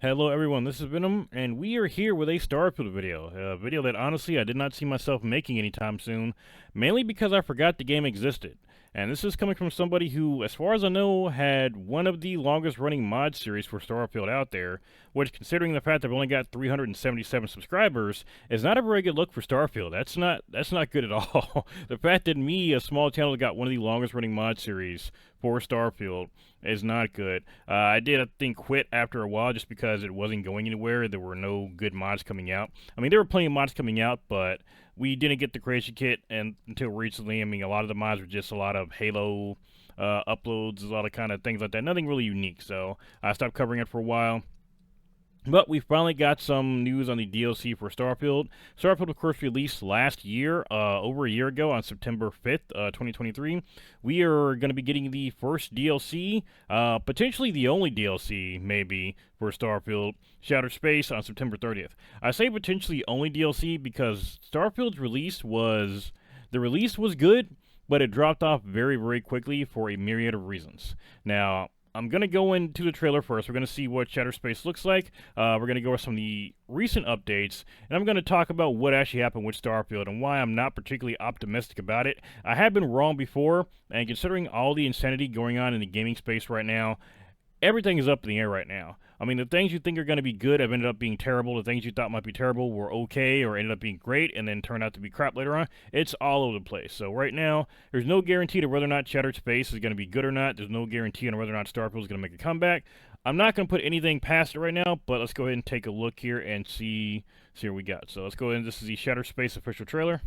Hello everyone, this is Venom, and we are here with a Starfield video. A video that honestly I did not see myself making anytime soon, mainly because I forgot the game existed. And this is coming from somebody who, as far as I know, had one of the longest running mod series for Starfield out there, which, considering the fact that I've only got 377 subscribers, is not a very good look for Starfield. That's not good at all. The fact that me, a small channel, got one of the longest running mod series for Starfield is not good. I did, I think, quit after a while just because it wasn't going anywhere. There were no good mods coming out. I mean, there were plenty of mods coming out, but we didn't get the creation kit until recently. I mean, a lot of the mods were just a lot of Halo uploads, a lot of kind of things like that. Nothing really unique, so I stopped covering it for a while. But we finally got some news on the DLC for Starfield. Starfield, of course, released last year, over a year ago on September 5th, 2023. We are going to be getting the first DLC, potentially the only DLC, maybe, for Starfield, Shattered Space, on September 30th. I say potentially only DLC because Starfield's release was... The release was good, but it dropped off very, very quickly for a myriad of reasons. Now, I'm going to go into the trailer first. We're going to see what Shattered Space looks like. We're going to go over some of the recent updates, and I'm going to talk about what actually happened with Starfield and why I'm not particularly optimistic about it. I have been wrong before, and considering all the insanity going on in the gaming space right now, everything is up in the air right now. I mean, the things you think are going to be good have ended up being terrible. The things you thought might be terrible were okay or ended up being great and then turned out to be crap later on. It's all over the place. So right now, there's no guarantee to whether or not Shattered Space is going to be good or not. There's no guarantee on whether or not Starfield is going to make a comeback. I'm not going to put anything past it right now, but let's go ahead and take a look here and see what we got. So let's go ahead and this is the Shattered Space official trailer.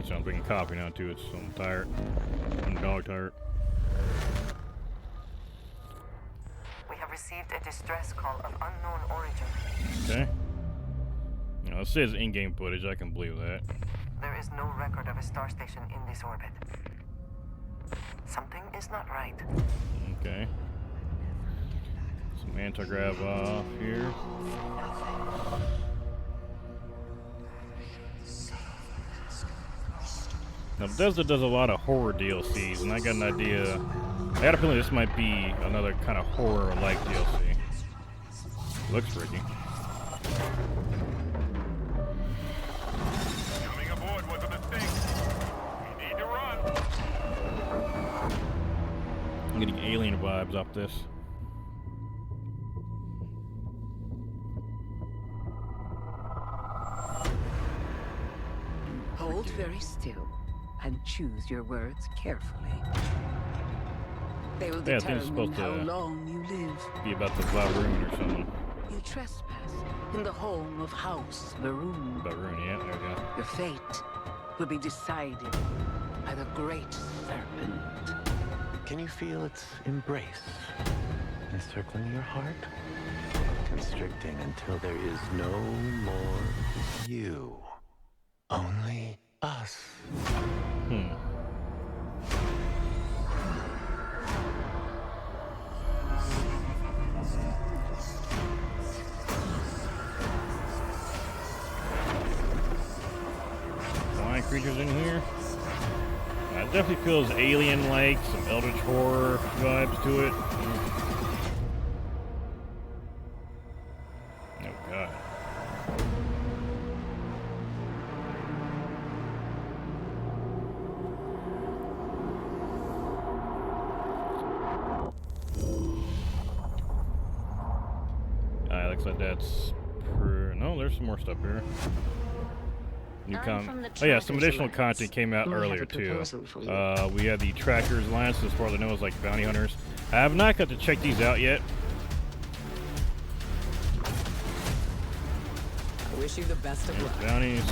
So I'm drinking coffee now too. So I'm tired. I'm dog tired. We have received a distress call of unknown origin. Okay. Now, it says in-game footage. I can believe that. There is no record of a star station in this orbit. Something is not right. Okay. Some anti-grav off here. Now, Bethesda does a lot of horror DLCs, and I got an idea. I got a feeling this might be another kind of horror-like DLC. Looks freaky. Coming aboard was a mistake. We need to run. I'm getting alien vibes off this. Hold very still and choose your words carefully. They will Yeah, I think it's determine supposed to how long you live. be about the Varoon or something. You trespass in the home of House Varoon. Varoon, yeah, there we go. Your fate will be decided by the Great Serpent. Can you feel its embrace encircling your heart? Constricting until there is no more you. Only us. Flying creatures in here. It definitely feels alien-like, some Eldritch horror vibes to it. Oh god. Looks like that's no, there's some more stuff here. New oh yeah, some additional content came out earlier too. We had the Trackers Alliance, as far as I know, is like bounty hunters. I have not got to check these out yet. I wish you the best of luck. Bounties.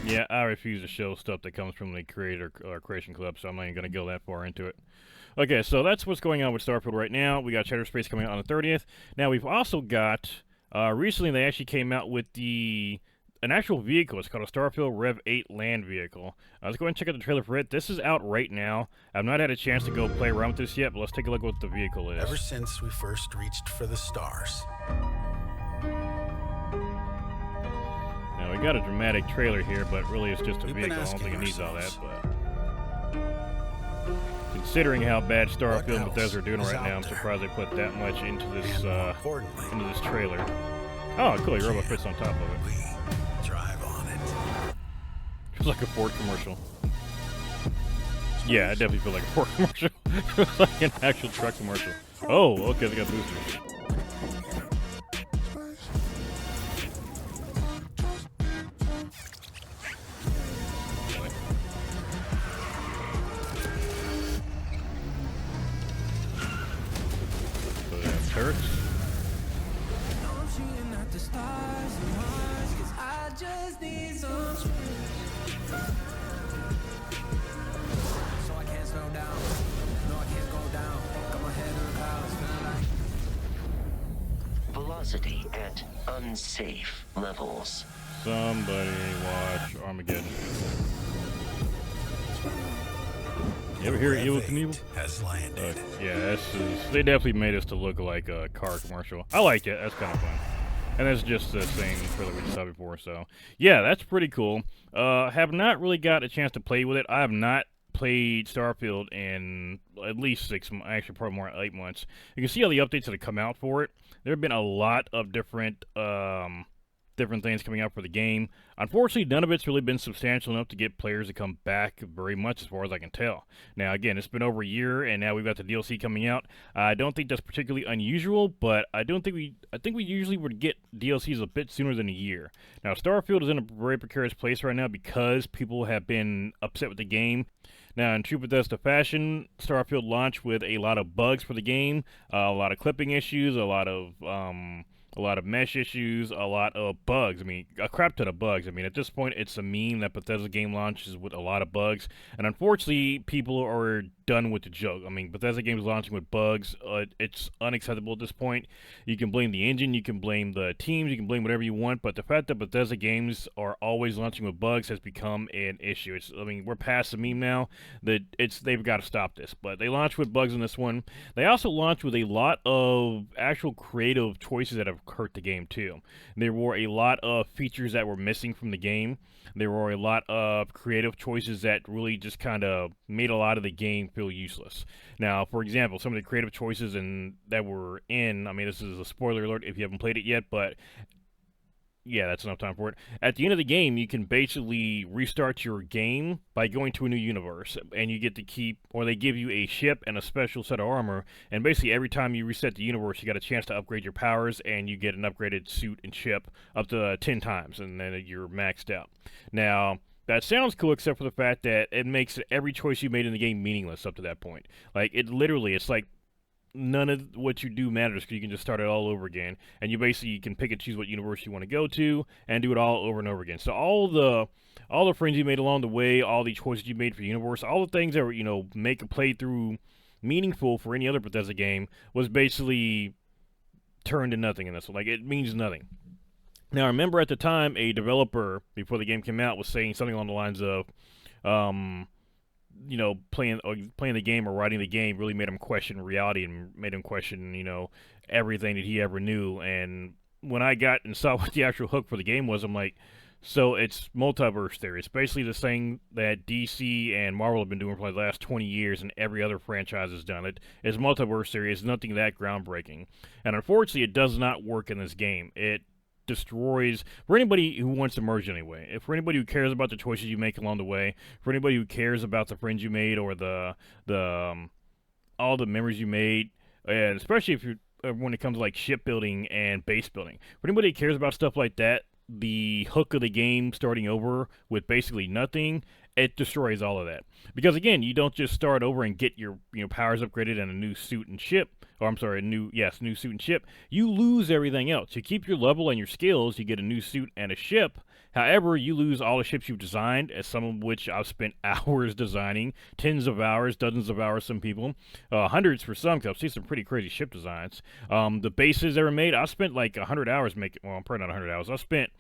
Yeah, I refuse to show stuff that comes from the creator or creation club, so I'm not even going to go that far into it. Okay, so that's what's going on with Starfield right now. We got Shattered Space coming out on the 30th. Now, we've also got, recently they actually came out with the an actual vehicle. It's called a Starfield Rev 8 land vehicle. Let's go ahead and check out the trailer for it. This is out right now. I've not had a chance to go play around with this yet, but let's take a look at what the vehicle is. Ever since we first reached for the stars. Now, we got a dramatic trailer here, but really it's just a We've been vehicle. I don't think it asking needs all that, ourselves, but considering how bad Starfield and else Bethesda are doing is right out now, I'm there? surprised they put that much into this And more importantly, trailer. Oh, cool! Your robot fits on top of it. we drive on it. It's like a Ford commercial. Yeah, I definitely feel like a Ford commercial. It's like an actual truck commercial. Oh, okay, they got boosters. So they have turrets. Velocity at unsafe levels. Somebody watch Armageddon. You ever hear Evil Rev Knievel? 8 has landed. Yeah, they definitely made us to look like a car commercial. I liked it. That's kind of fun. And that's just the same trailer we saw before. So, yeah, that's pretty cool. Have not really got a chance to play with it. I have not played Starfield in at least 6 months, actually probably more than 8 months. You can see all the updates that have come out for it. There have been a lot of different things coming out for the game. Unfortunately, none of it's really been substantial enough to get players to come back very much, as far as I can tell. Now, again, it's been over a year, and now we've got the DLC coming out. I don't think that's particularly unusual, but I think we usually would get DLCs a bit sooner than a year. Now, Starfield is in a very precarious place right now because people have been upset with the game. Now, in true Bethesda fashion, Starfield launched with a lot of bugs for the game, a lot of clipping issues, a lot of mesh issues, a lot of bugs. I mean, a crap ton of bugs. I mean, at this point, it's a meme that Bethesda game launches with a lot of bugs, and unfortunately, people are done with the joke. I mean, Bethesda games launching with bugs, it's unacceptable at this point. You can blame the engine, you can blame the teams, you can blame whatever you want, but the fact that Bethesda games are always launching with bugs has become an issue. I mean, we're past the meme now. They've got to stop this. But they launched with bugs in this one. They also launched with a lot of actual creative choices that have hurt the game too. There were a lot of features that were missing from the game. There were a lot of creative choices that really just kind of made a lot of the game feel useless. Now, for example, some of the creative choices that were in, I mean, this is a spoiler alert if you haven't played it yet, but yeah, that's enough time for it. At the end of the game, you can basically restart your game by going to a new universe, and you get to keep, or they give you a ship and a special set of armor, and basically every time you reset the universe, you got a chance to upgrade your powers, and you get an upgraded suit and ship up to 10 times, and then you're maxed out. Now, that sounds cool, except for the fact that it makes every choice you made in the game meaningless up to that point. Like, it's like none of what you do matters because you can just start it all over again, and you can pick and choose what universe you want to go to and do it all over and over again. So all the friends you made along the way, all the choices you made for the universe, all the things that were, make a playthrough meaningful for any other Bethesda game was basically turned to nothing in this one. Like, it means nothing. Now, I remember at the time, a developer, before the game came out, was saying something along the lines of, playing the game or writing the game really made him question reality and made him question, everything that he ever knew. And when I got and saw what the actual hook for the game was, I'm like, so it's multiverse theory. It's basically the thing that DC and Marvel have been doing for the last 20 years, and every other franchise has done it. It's multiverse theory. It's nothing that groundbreaking. And unfortunately, it does not work in this game. It destroys, for anybody who wants to merge anyway, if for anybody who cares about the choices you make along the way, for anybody who cares about the friends you made or the all the memories you made, and especially if you when it comes to like shipbuilding and base building, for anybody who cares about stuff like that, the hook of the game starting over with basically nothing, it destroys all of that. Because again, you don't just start over and get your powers upgraded and a new suit and ship. Or I'm sorry, new suit and ship. You lose everything else. You keep your level and your skills, you get a new suit and a ship. However, you lose all the ships you've designed, as some of which I've spent hours designing, tens of hours, dozens of hours, some people, hundreds for some, because I've seen some pretty crazy ship designs. The bases that were made, I spent like 100 hours making, well, probably not 100 hours, I spent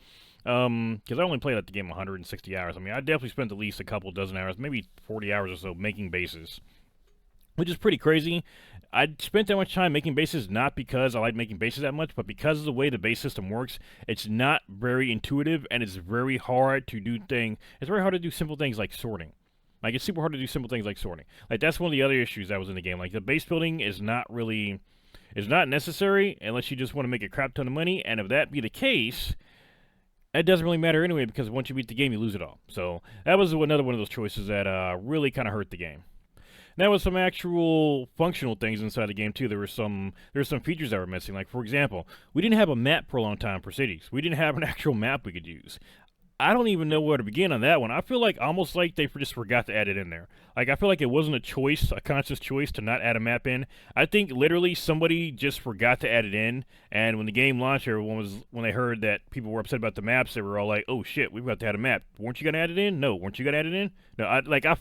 Because I only played at the game 160 hours. I mean, I definitely spent at least a couple dozen hours, maybe 40 hours or so making bases, which is pretty crazy. I spent that much time making bases not because I like making bases that much, but because of the way the base system works. It's not very intuitive, and it's very hard to do It's very hard to do simple things like sorting. Like, it's super hard to do simple things like sorting. Like, that's one of the other issues that was in the game. Like, the base building is not necessary unless you just want to make a crap ton of money, and if that be the case, it doesn't really matter anyway, because once you beat the game, you lose it all. So that was another one of those choices that really kind of hurt the game. There was some actual functional things inside the game too. There were some features that were missing. Like, for example, we didn't have a map for a long time for cities. We didn't have an actual map we could use. I don't even know where to begin on that one. I feel like almost like they just forgot to add it in there. Like, I feel like it wasn't a choice, a conscious choice to not add a map in. I think literally somebody just forgot to add it in, and when the game launched, when they heard that people were upset about the maps, they were all like, "Oh shit, we've got to add a map. Weren't you gonna add it in? No, weren't you gonna add it in? No."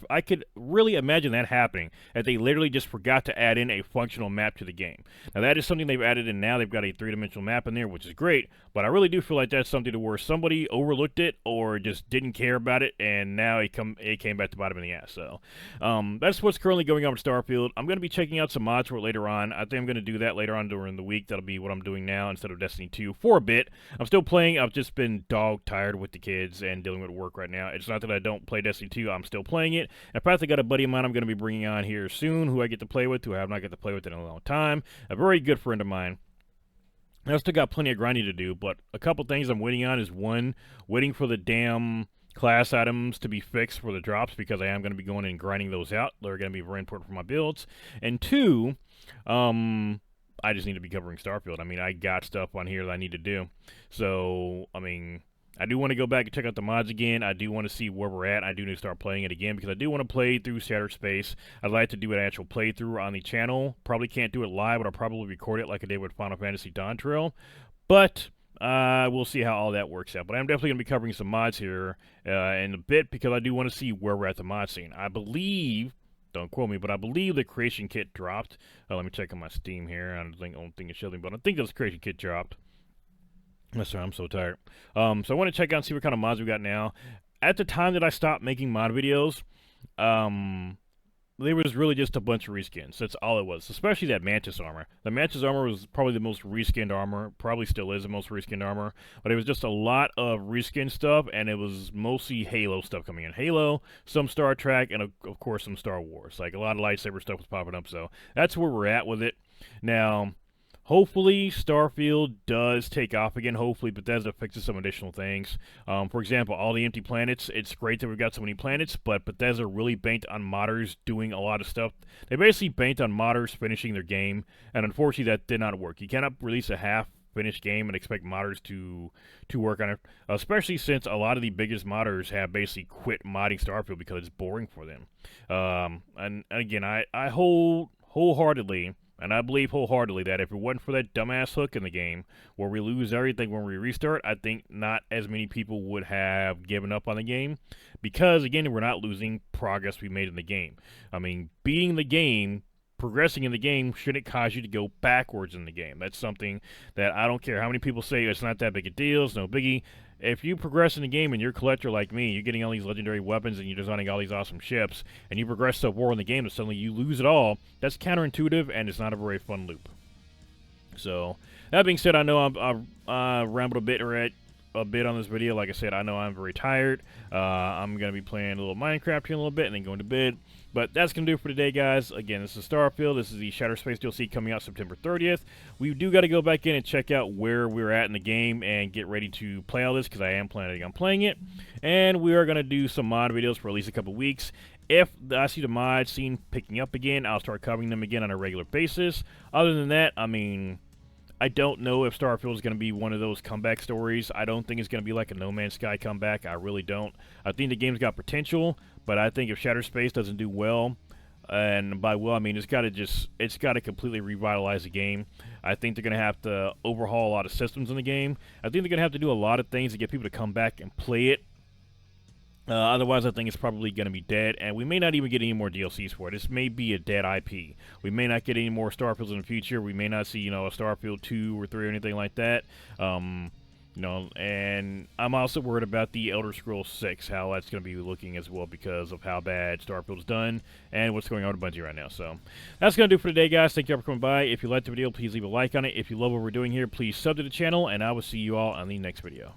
I could really imagine that happening. That they literally just forgot to add in a functional map to the game. Now that is something they've added in now. They've got a 3-dimensional map in there, which is great. But I really do feel like that's something to where somebody overlooked it or just didn't care about it, and now it came back to bite them in the ass. So that's what's currently going on with Starfield. I'm going to be checking out some mods for it later on. I think I'm going to do that later on during the week. That'll be what I'm doing now instead of Destiny 2 for a bit. I'm still playing. I've just been dog tired with the kids and dealing with work right now. It's not that I don't play Destiny 2. I'm still playing it. In fact, I got a buddy of mine I'm going to be bringing on here soon who I get to play with, who I have not get to play with in a long time. A very good friend of mine. I still got plenty of grinding to do, but a couple things I'm waiting on is, one, waiting for the damn class items to be fixed for the drops, because I am going to be going and grinding those out. They're going to be very important for my builds. And two, I just need to be covering Starfield. I mean, I got stuff on here that I need to do. So, I mean, I do want to go back and check out the mods again. I do want to see where we're at. I do need to start playing it again because I do want to play through Shattered Space. I'd like to do an actual playthrough on the channel. Probably can't do it live, but I'll probably record it like I did with Final Fantasy Dawn Trail. But we'll see how all that works out. But I'm definitely going to be covering some mods here in a bit because I do want to see where we're at the mod scene. I believe, don't quote me, but I believe the creation kit dropped. Let me check on my Steam here. I don't think it showed me, but I think this creation kit dropped. Yes, sir, I'm so tired. So I want to check out and see what kind of mods we got now. At the time that I stopped making mod videos, there was really just a bunch of reskins. That's all it was, especially that Mantis armor. The Mantis armor was probably the most reskinned armor, probably still is the most reskinned armor, but it was just a lot of reskin stuff, and it was mostly Halo stuff coming in. Halo, some Star Trek, and of course some Star Wars. Like, a lot of lightsaber stuff was popping up, so that's where we're at with it. Now, hopefully, Starfield does take off again. Hopefully, Bethesda fixes some additional things. For example, all the empty planets. It's great that we've got so many planets, but Bethesda really banked on modders doing a lot of stuff. They basically banked on modders finishing their game, and unfortunately, that did not work. You cannot release a half-finished game and expect modders to work on it, especially since a lot of the biggest modders have basically quit modding Starfield because it's boring for them. And again, I hold wholeheartedly, and I believe wholeheartedly that if it wasn't for that dumbass hook in the game where we lose everything when we restart, I think not as many people would have given up on the game because, again, we're not losing progress we made in the game. I mean, beating the game, progressing in the game shouldn't cause you to go backwards in the game. That's something that I don't care how many people say it's not that big a deal, it's no biggie. If you progress in the game and you're a collector like me, you're getting all these legendary weapons and you're designing all these awesome ships, and you progress so far in the game that suddenly you lose it all, that's counterintuitive and it's not a very fun loop. So, that being said, I know I've rambled a bit on this video. Like I said, I know I'm very tired. I'm going to be playing a little Minecraft here in a little bit and then going to bed. But that's going to do it for today, guys. Again, this is Starfield. This is the Shattered Space DLC coming out September 30th. We do got to go back in and check out where we're at in the game and get ready to play all this because I am planning on playing it. And we are going to do some mod videos for at least a couple weeks. If I see the mod scene picking up again, I'll start covering them again on a regular basis. Other than that, I mean, I don't know if Starfield is going to be one of those comeback stories. I don't think it's going to be like a No Man's Sky comeback. I really don't. I think the game's got potential, but I think if Shattered Space doesn't do well, and by well I mean it's got to completely revitalize the game. I think they're going to have to overhaul a lot of systems in the game. I think they're going to have to do a lot of things to get people to come back and play it. Otherwise, I think it's probably going to be dead, and we may not even get any more DLCs for it. This may be a dead IP. We may not get any more Starfields in the future. We may not see, a Starfield 2 or 3 or anything like that. You know, and I'm also worried about the Elder Scrolls 6, how that's going to be looking as well because of how bad Starfield's done and what's going on with Bungie right now. So that's going to do for today, guys. Thank you all for coming by. If you liked the video, please leave a like on it. If you love what we're doing here, please sub to the channel, and I will see you all on the next video.